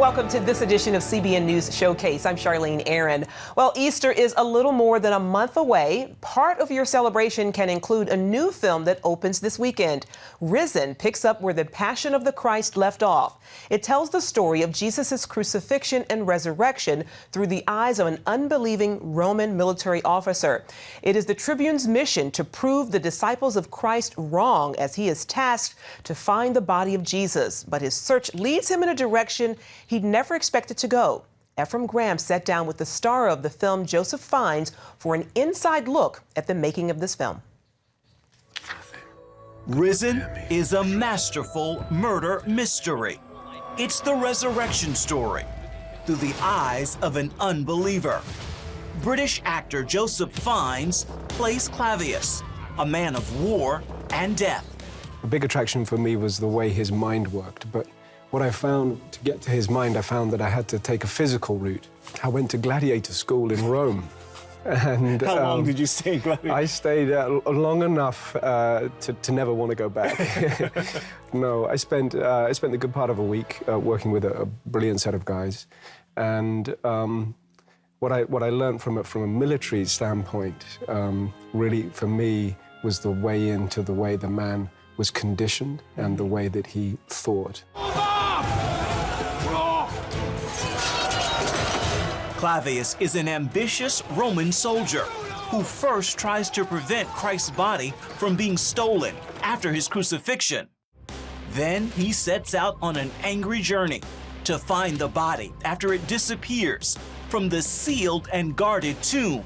Welcome to this edition of CBN News Showcase. I'm Charlene Aaron. Well, Easter is a little more than a month away. Part of your celebration can include a new film that opens this weekend. Risen picks up where the Passion of the Christ left off. It tells the story of Jesus' crucifixion and resurrection through the eyes of an unbelieving Roman military officer. It is the Tribune's mission to prove the disciples of Christ wrong as he is tasked to find the body of Jesus. But his search leads him in a direction he'd never expected to go. Efrem Graham sat down with the star of the film, Joseph Fiennes, for an inside look at the making of this film. Risen is a masterful murder mystery. It's the resurrection story through the eyes of an unbeliever. British actor Joseph Fiennes plays Clavius, a man of war and death. A big attraction for me was the way his mind worked, but what I found, to get to his mind, I found that I had to take a physical route. I went to gladiator school in Rome. And how long did you stay in gladiator? I stayed long enough to never want to go back. No, I spent the good part of a week working with a brilliant set of guys. And what I learned from a military standpoint, really, for me, was the way into the way the man was conditioned and the way that he thought. Clavius is an ambitious Roman soldier who first tries to prevent Christ's body from being stolen after his crucifixion. Then he sets out on an angry journey to find the body after it disappears from the sealed and guarded tomb.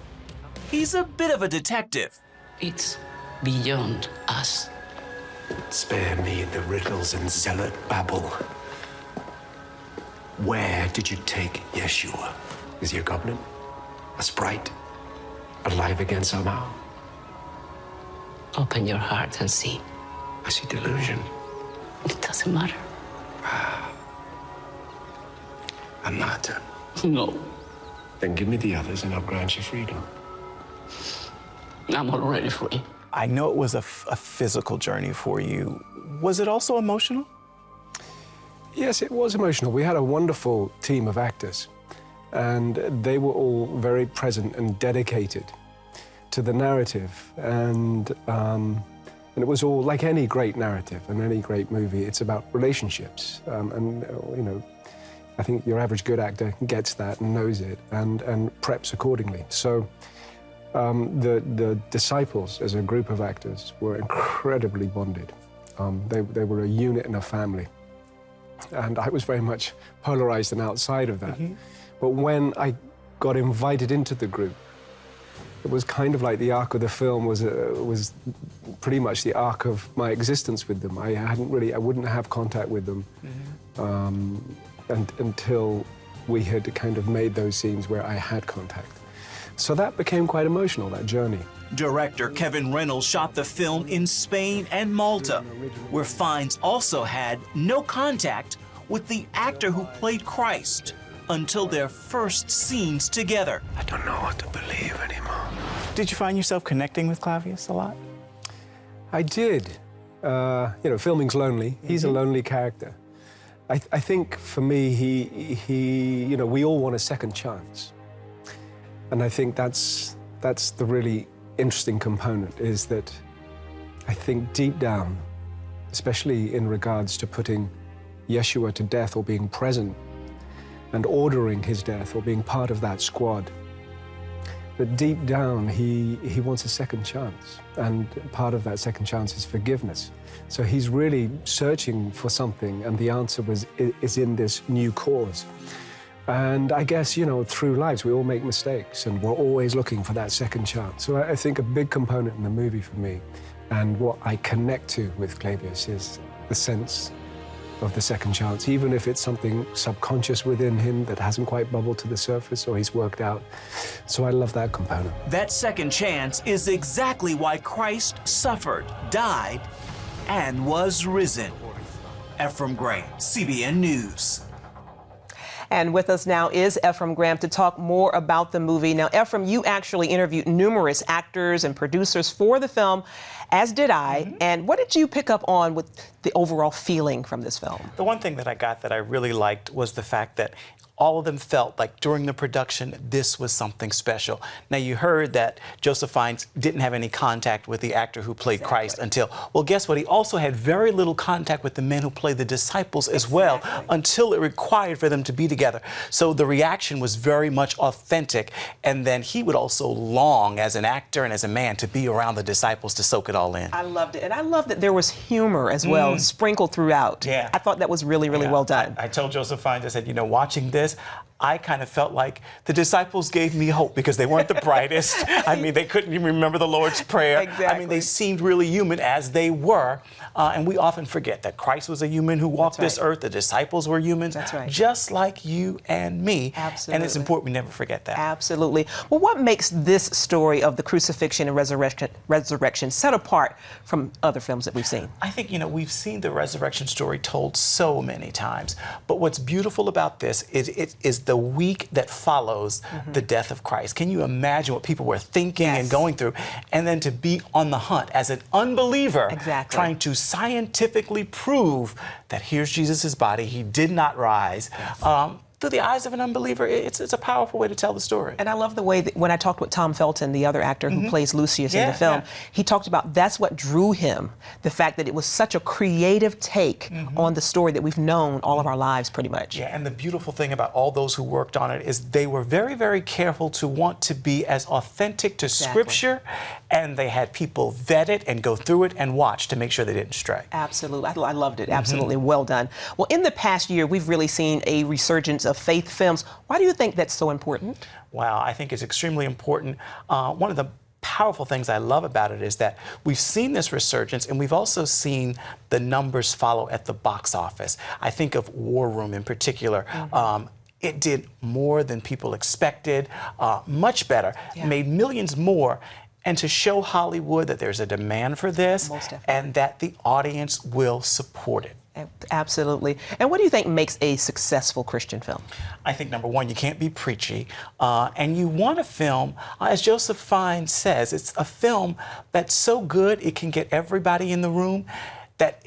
He's a bit of a detective. It's beyond us. Spare me the riddles and zealot babble. Where did you take Yeshua? Is he a goblin? A sprite? Alive again somehow? Open your heart and see. I see delusion. It doesn't matter. A matter. No, Then give me the others and I'll grant you freedom. I'm already free. I know it was a physical journey for you. Was it also emotional? Yes, it was emotional. We had a wonderful team of actors, and they were all very present and dedicated to the narrative. And it was all, like any great narrative and any great movie, it's about relationships. You know, I think your average good actor gets that and knows it and preps accordingly. So the disciples, as a group of actors, were incredibly bonded. They were a unit and a family. And I was very much polarized and outside of that. Mm-hmm. But when I got invited into the group, it was kind of like the arc of the film was pretty much the arc of my existence with them. I wouldn't have contact with them until we had kind of made those scenes where I had contact. So that became quite emotional, that journey. Director Kevin Reynolds shot the film in Spain and Malta, where Fiennes also had no contact with the actor who played Christ until their first scenes together. I don't know what to believe anymore. Did you find yourself connecting with Clavius a lot? I did. You know, filming's lonely. He's a lonely character. I think for me, he, you know, we all want a second chance. And I think that's the really interesting component, is that I think deep down, especially in regards to putting Yeshua to death or being present and ordering his death or being part of that squad, but deep down he wants a second chance, and part of that second chance is forgiveness. So he's really searching for something, and the answer is in this new cause. And I guess, you know, through lives, we all make mistakes, and we're always looking for that second chance. So I think a big component in the movie for me, and what I connect to with Clavius, is the sense of the second chance, even if it's something subconscious within him that hasn't quite bubbled to the surface or he's worked out. So I love that component. That second chance is exactly why Christ suffered, died, and was risen. Efrem Graham, CBN News. And with us now is Efrem Graham to talk more about the movie. Now, Efrem, you actually interviewed numerous actors and producers for the film, as did I. And what did you pick up on with the overall feeling from this film? The one thing that I got that I really liked was the fact that all of them felt like during the production, this was something special. Now, you heard that Joseph Fiennes didn't have any contact with the actor who played Christ until, well, guess what? He also had very little contact with the men who played the disciples as well, until it required for them to be together. So the reaction was very much authentic. And then he would also long, as an actor and as a man, to be around the disciples to soak it all in. I loved it. And I loved that there was humor as well, sprinkled throughout. Yeah. I thought that was really, really well done. I told Joseph Fiennes, I said, you know, watching this, I kind of felt like the disciples gave me hope because they weren't the brightest. I mean, they couldn't even remember the Lord's Prayer. Exactly. I mean, they seemed really human as they were. And we often forget that Christ was a human who walked this earth. The disciples were humans, just like you and me. Absolutely. And it's important we never forget that. Absolutely. Well, what makes this story of the crucifixion and resurrection set apart from other films that we've seen? I think, you know, we've seen the resurrection story told so many times. But what's beautiful about this is it is the week that follows the death of Christ. Can you imagine what people were thinking and going through? And then to be on the hunt as an unbeliever, trying to scientifically prove that here's Jesus' body, he did not rise. Through the eyes of an unbeliever, it's a powerful way to tell the story. And I love the way that when I talked with Tom Felton, the other actor who plays Lucius in the film, he talked about that's what drew him, the fact that it was such a creative take on the story that we've known all of our lives pretty much. Yeah, and the beautiful thing about all those who worked on it is they were very, very careful to want to be as authentic to Scripture, and they had people vet it and go through it and watch to make sure they didn't stray. Absolutely. I loved it. Absolutely. Well done. Well, in the past year, we've really seen a resurgence of faith films. Why do you think that's so important? Wow, I think it's extremely important. One of the powerful things I love about it is that we've seen this resurgence and we've also seen the numbers follow at the box office. I think of War Room in particular. It did more than people expected, much better, made millions more. And to show Hollywood that there's a demand for this and that the audience will support it. Absolutely. And what do you think makes a successful Christian film? I think, number one, you can't be preachy. And you want a film, as Joseph Fiennes says, it's a film that's so good it can get everybody in the room, that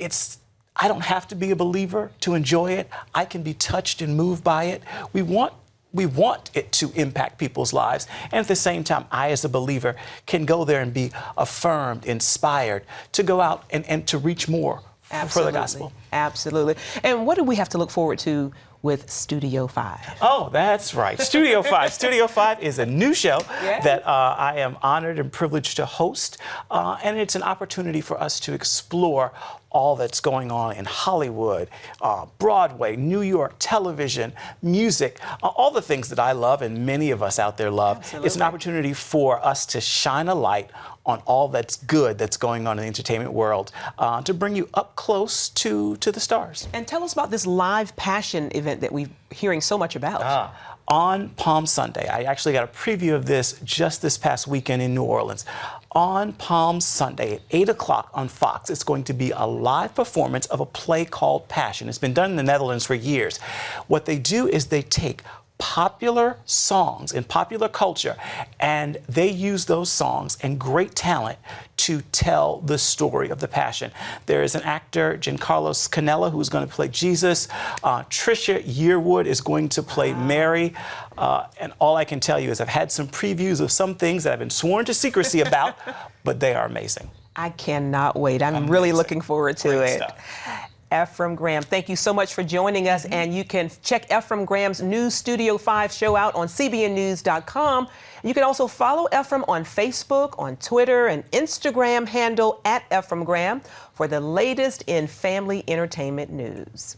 I don't have to be a believer to enjoy it. I can be touched and moved by it. We want it to impact people's lives. And at the same time, I, as a believer, can go there and be affirmed, inspired to go out and to reach more for the gospel. Absolutely. And what do we have to look forward to with Studio 5? Oh, that's right. Studio 5. Studio 5 is a new show that I am honored and privileged to host. And it's an opportunity for us to explore all that's going on in Hollywood, Broadway, New York, television, music, all the things that I love and many of us out there love. It's an opportunity for us to shine a light on all that's good that's going on in the entertainment world, to bring you up close to the stars. And tell us about this live Passion event that we're hearing so much about. On Palm Sunday, I actually got a preview of this just this past weekend in New Orleans. On Palm Sunday at 8 o'clock on Fox, it's going to be a live performance of a play called Passion. It's been done in the Netherlands for years. What they do is they take popular songs in popular culture, and they use those songs and great talent to tell the story of the Passion. There is an actor, Giancarlo Canella, who's going to play Jesus. Trisha Yearwood is going to play Mary. And all I can tell you is I've had some previews of some things that I've been sworn to secrecy about, but they are amazing. I cannot wait. I'm really looking forward to it. Efrem Graham, thank you so much for joining us. And you can check Efrem Graham's new Studio 5 show out on CBNnews.com. You can also follow Efrem on Facebook, on Twitter, and Instagram handle @Efrem Graham for the latest in family entertainment news.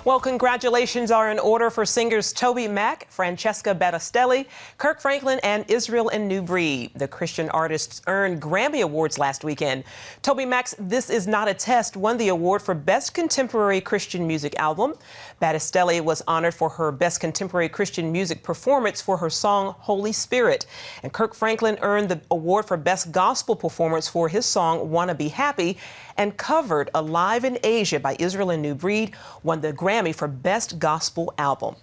Well, congratulations are in order for singers Toby Mac, Francesca Battistelli, Kirk Franklin, and Israel and New Breed. The Christian artists earned Grammy Awards last weekend. Toby Mac's This Is Not a Test won the award for Best Contemporary Christian Music Album. Battistelli was honored for her Best Contemporary Christian Music Performance for her song Holy Spirit. And Kirk Franklin earned the award for Best Gospel Performance for his song Wanna Be Happy, and covered Alive in Asia by Israel and New Breed won the Grammy for Best Gospel Album.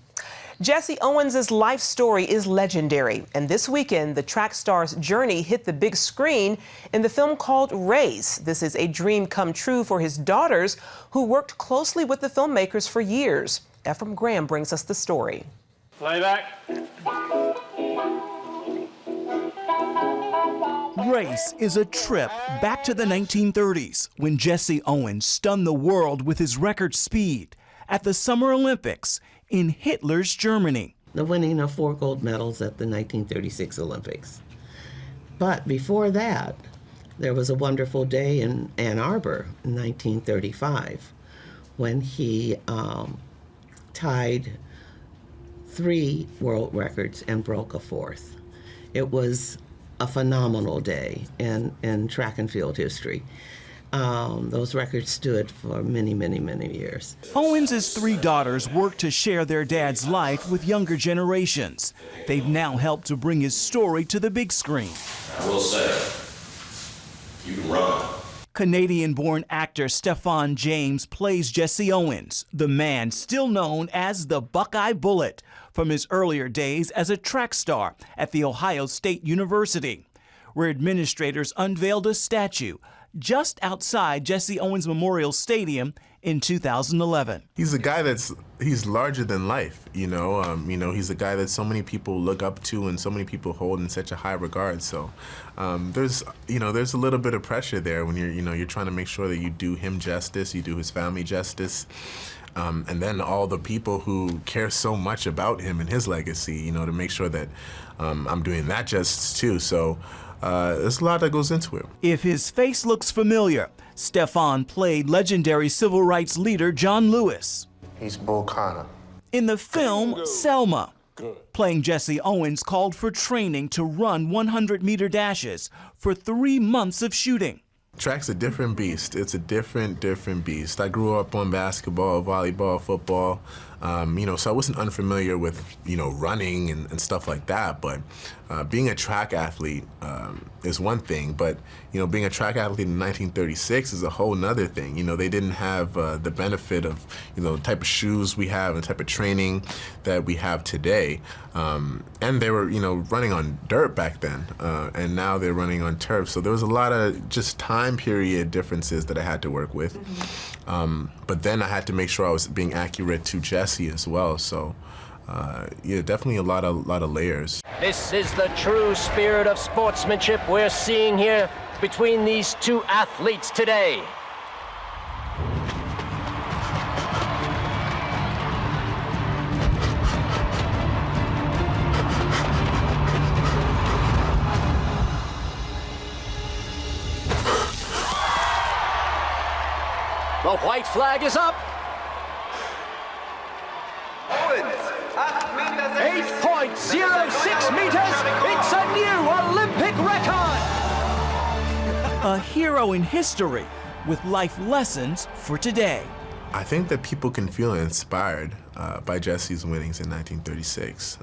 Jesse Owens' life story is legendary, and this weekend, the track star's journey hit the big screen in the film called Race. This is a dream come true for his daughters, who worked closely with the filmmakers for years. Efrem Graham brings us the story. Playback. Race is a trip back to the 1930s when Jesse Owens stunned the world with his record speed at the Summer Olympics in Hitler's Germany. The winning of 4 gold medals at the 1936 Olympics. But before that, there was a wonderful day in Ann Arbor in 1935 when he tied 3 world records and broke a 4th. It was a phenomenal day in track and field history. Those records stood for many, many, many years. Owens' 3 daughters work to share their dad's life with younger generations. They've now helped to bring his story to the big screen. I will say, you can run. Canadian-born actor Stephan James plays Jesse Owens, the man still known as the Buckeye Bullet from his earlier days as a track star at The Ohio State University, where administrators unveiled a statue just outside Jesse Owens Memorial Stadium in 2011. He's a guy he's larger than life, you know. He's a guy that so many people look up to and so many people hold in such a high regard. So there's a little bit of pressure there when you're trying to make sure that you do him justice, you do his family justice. And then all the people who care so much about him and his legacy, to make sure that I'm doing that justice too. So there's a lot that goes into it. If his face looks familiar, Stephan played legendary civil rights leader John Lewis. He's Bull Connor. In the film Selma, playing Jesse Owens called for training to run 100-meter dashes for 3 months of shooting. Track's a different beast. It's a different beast. I grew up on basketball, volleyball, football, so I wasn't unfamiliar with, running and stuff like that. But being a track athlete is one thing, but, being a track athlete in 1936 is a whole nother thing. They didn't have the benefit of, the type of shoes we have and the type of training that we have today. And they were, running on dirt back then, and now they're running on turf. So there was a lot of just time period differences that I had to work with. But then I had to make sure I was being accurate to Jesse as well. So yeah, definitely a lot of layers. This is the true spirit of sportsmanship we're seeing here between these 2 athletes today. The white flag is up. 8.06 meters. It's a new Olympic record. A hero in history with life lessons for today. I think that people can feel inspired by Jesse's winnings in 1936.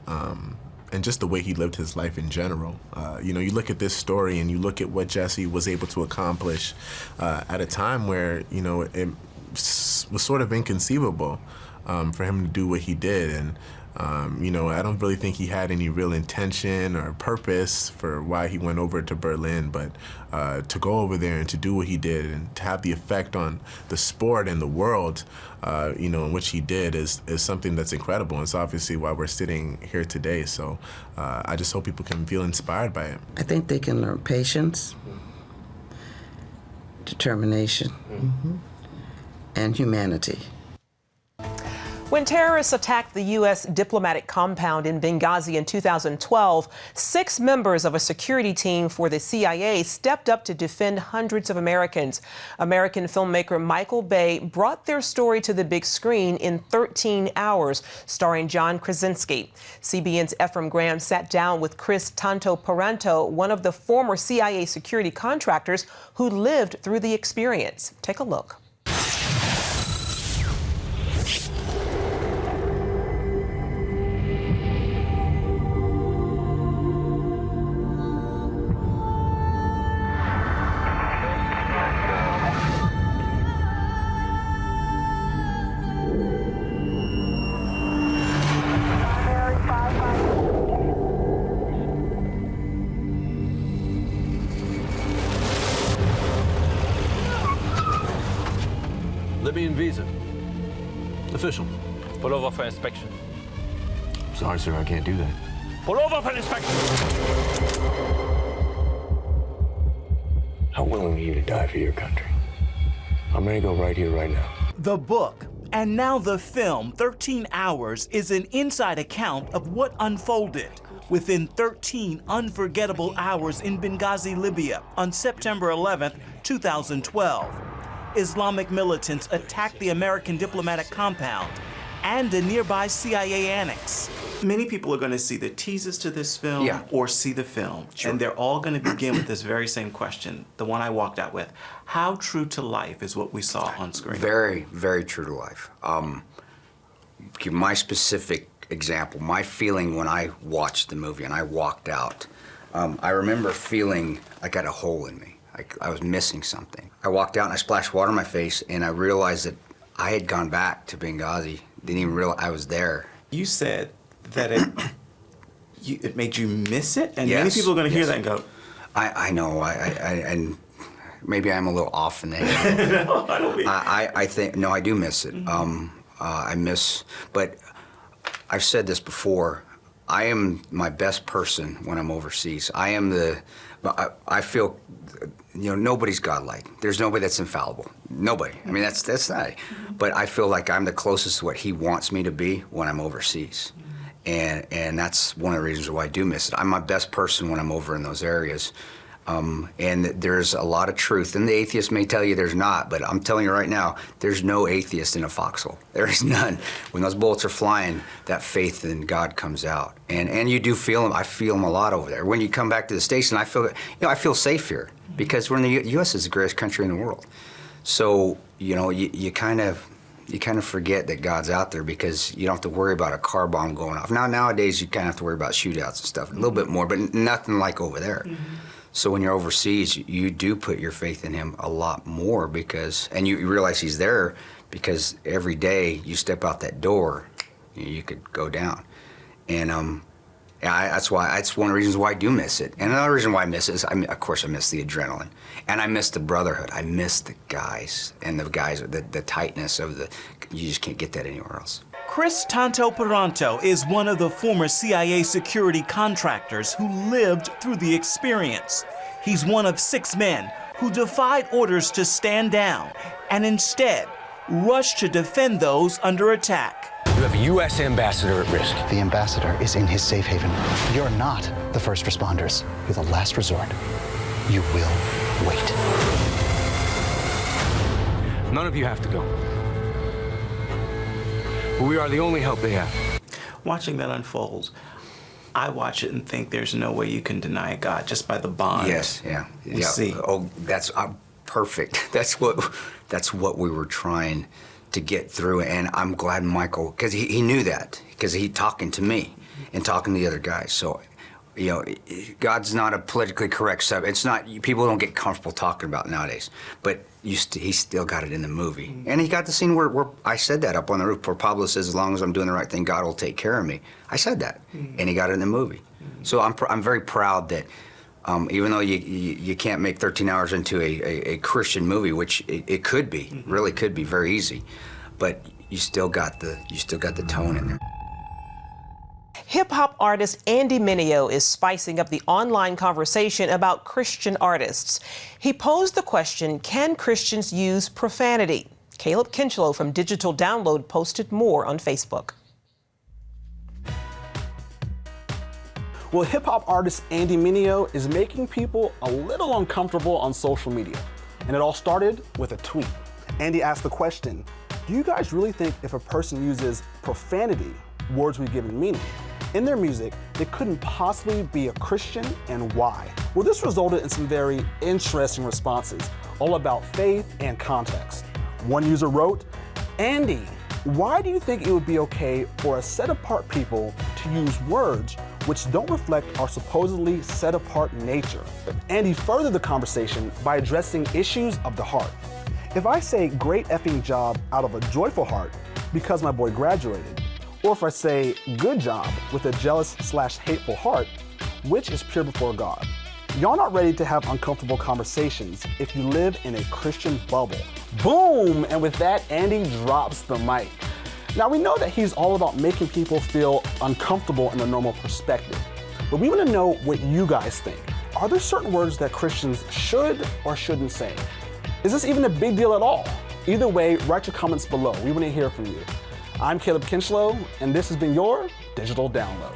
And just the way he lived his life in general. You look at this story and you look at what Jesse was able to accomplish at a time where, it was sort of inconceivable for him to do what he did. And, I don't really think he had any real intention or purpose for why he went over to Berlin, but to go over there and to do what he did and to have the effect on the sport and the world, in which he did is something that's incredible. And it's obviously why we're sitting here today. So I just hope people can feel inspired by it. I think they can learn patience, determination, and humanity. When terrorists attacked the U.S. diplomatic compound in Benghazi in 2012, 6 members of a security team for the CIA stepped up to defend hundreds of Americans. American filmmaker Michael Bay brought their story to the big screen in 13 hours, starring John Krasinski. CBN's Efrem Graham sat down with Chris Tanto-Paranto, one of the former CIA security contractors who lived through the experience. Take a look. Libyan visa. Official. Pull over for inspection. Sorry, sir, I can't do that. Pull over for inspection. How willing are you to die for your country? I'm ready to go right here, right now. The book, and now the film, 13 Hours, is an inside account of what unfolded within 13 unforgettable hours in Benghazi, Libya on September 11th, 2012. Islamic militants attacked the American diplomatic compound and a nearby CIA annex. Many people are going to see the teasers to this film or see the film, and they're all going to begin with this very same question, the one I walked out with. How true to life is what we saw on screen? Very, very true to life. Give my specific example, my feeling when I watched the movie and I walked out, I remember feeling like I had a hole in me, like I was missing something. I walked out and I splashed water on my face and I realized that I had gone back to Benghazi, didn't even realize I was there. You said that it made you miss it, and Yes, many people are going to hear yes. that and go, I know, and maybe I'm a little off in that. no, I don't mean. I think, no, I do miss it. I miss, but I've said this before, I am my best person when I'm overseas. I feel, you know, nobody's godlike. There's nobody that's infallible. Nobody. I mean, that's not it. But I feel like I'm the closest to what he wants me to be when I'm overseas. And that's one of the reasons why I do miss it. I'm my best person when I'm over in those areas. And there's a lot of truth. And the atheists may tell you there's not, but I'm telling you right now, there's no atheist in a foxhole. There is none. When those bullets are flying, that faith in God comes out. And you do feel them. I feel them a lot over there. When you come back to the station, I feel, you know, I feel safe here because we're in the U.S. is the greatest country in the world. So, you know, you kind of forget that God's out there because you don't have to worry about a car bomb going off. Nowadays, you kind of have to worry about shootouts and stuff, a little bit more, but nothing like over there. So when you're overseas, you do put your faith in him a lot more because, and you realize he's there because every day you step out that door, you could go down. And that's one of the reasons why I do miss it. And another reason why I miss it is, of course, I miss the adrenaline. And I miss the brotherhood. I miss the guys, and the tightness of you just can't get that anywhere else. Chris Tanto Peranto is one of the former CIA security contractors who lived through the experience. He's one of 6 men who defied orders to stand down and instead rushed to defend those under attack. You have a U.S. ambassador at risk. The ambassador is in his safe haven. You're not the first responders. You're the last resort. You will wait. None of you have to go. But we are the only help they have. Watching that unfold, I watch it and think there's no way you can deny God just by the bond. Yes, yeah. We see. Oh, that's perfect. That's what we were trying to get through, and I'm glad Michael, because he knew that, because he talking to me and talking to the other guys. So, you know, God's not a politically correct subject. It's not, people don't get comfortable talking about it nowadays, but he still got it in the movie. And he got the scene where I said that up on the roof, where Pablo says, as long as I'm doing the right thing, God will take care of me. I said that, and he got it in the movie. So I'm very proud that even though you can't make 13 Hours into a Christian movie, which it could be, really could be very easy, but you still got the tone in there. Hip-hop artist Andy Mineo is spicing up the online conversation about Christian artists. He posed the question, can Christians use profanity? Caleb Kinchlow from Digital Download posted more on Facebook. Well, hip-hop artist Andy Mineo is making people a little uncomfortable on social media. And it all started with a tweet. Andy asked the question, do you guys really think if a person uses profanity, words we've given meaning, in their music, they couldn't possibly be a Christian, and why? Well, this resulted in some very interesting responses, all about faith and context. One user wrote, Andy, why do you think it would be okay for a set-apart people to use words which don't reflect our supposedly set-apart nature? Andy furthered the conversation by addressing issues of the heart. If I say great effing job out of a joyful heart because my boy graduated, or if I say good job with a jealous/hateful heart, which is pure before God? y'all not ready to have uncomfortable conversations if you live in a Christian bubble. Boom! And with that, Andy drops the mic. Now, we know that he's all about making people feel uncomfortable in a normal perspective, but we want to know what you guys think. Are there certain words that Christians should or shouldn't say? Is this even a big deal at all? Either way, write your comments below. We want to hear from you. I'm Caleb Kinchlow, and this has been your Digital Download.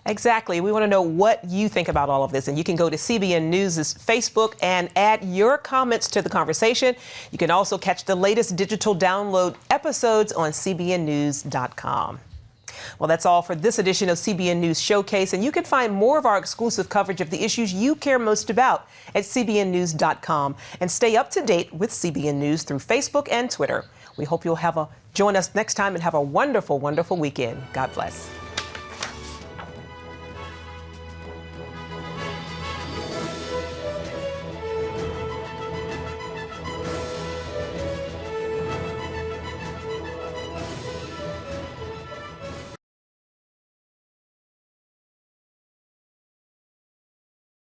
Exactly. We want to know what you think about all of this. And you can go to CBN News' Facebook and add your comments to the conversation. You can also catch the latest Digital Download episodes on cbnnews.com. Well, that's all for this edition of CBN News Showcase. And you can find more of our exclusive coverage of the issues you care most about at cbnnews.com. And stay up to date with CBN News through Facebook and Twitter. We hope you'll join us next time and have a wonderful, wonderful weekend. God bless.